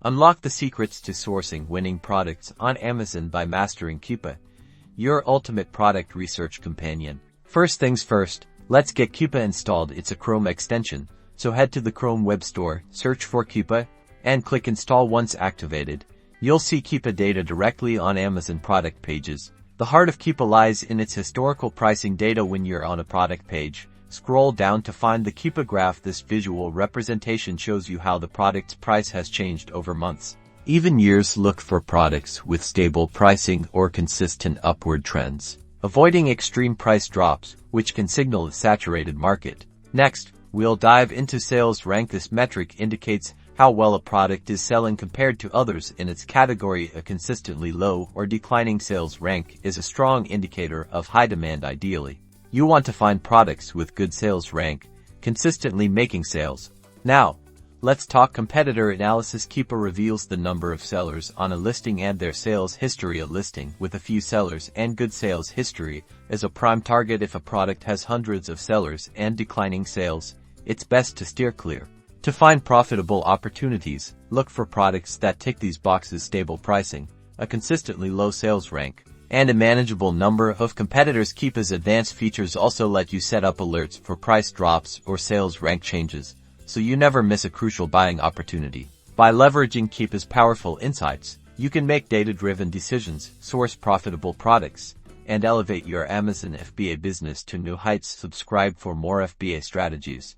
Unlock the secrets to sourcing winning products on Amazon by mastering Keepa, your ultimate product research companion. First things first, let's get Keepa installed. It's a Chrome extension, so head to the Chrome Web Store, search for Keepa, and click Install. Once activated, you'll see Keepa data directly on Amazon product pages. The heart of Keepa lies in its historical pricing data. When you're on a product page, scroll down to find the Keepa graph. This visual representation shows you how the product's price has changed over months, even years. Look for products with stable pricing or consistent upward trends, avoiding extreme price drops, which can signal a saturated market. Next, we'll dive into sales rank. This metric indicates how well a product is selling compared to others in its category. A consistently low or declining sales rank is a strong indicator of high demand. Ideally, you want to find products with good sales rank, consistently making sales. Now, let's talk competitor analysis. Keepa reveals the number of sellers on a listing and their sales history. A listing with a few sellers and good sales history is a prime target. If a product has hundreds of sellers and declining sales, it's best to steer clear. To find profitable opportunities, look for products that tick these boxes: stable pricing, a consistently low sales rank, and a manageable number of competitors. Keepa's advanced features also let you set up alerts for price drops or sales rank changes, so you never miss a crucial buying opportunity. By leveraging Keepa's powerful insights, you can make data-driven decisions, source profitable products, and elevate your Amazon FBA business to new heights. Subscribe for more FBA strategies.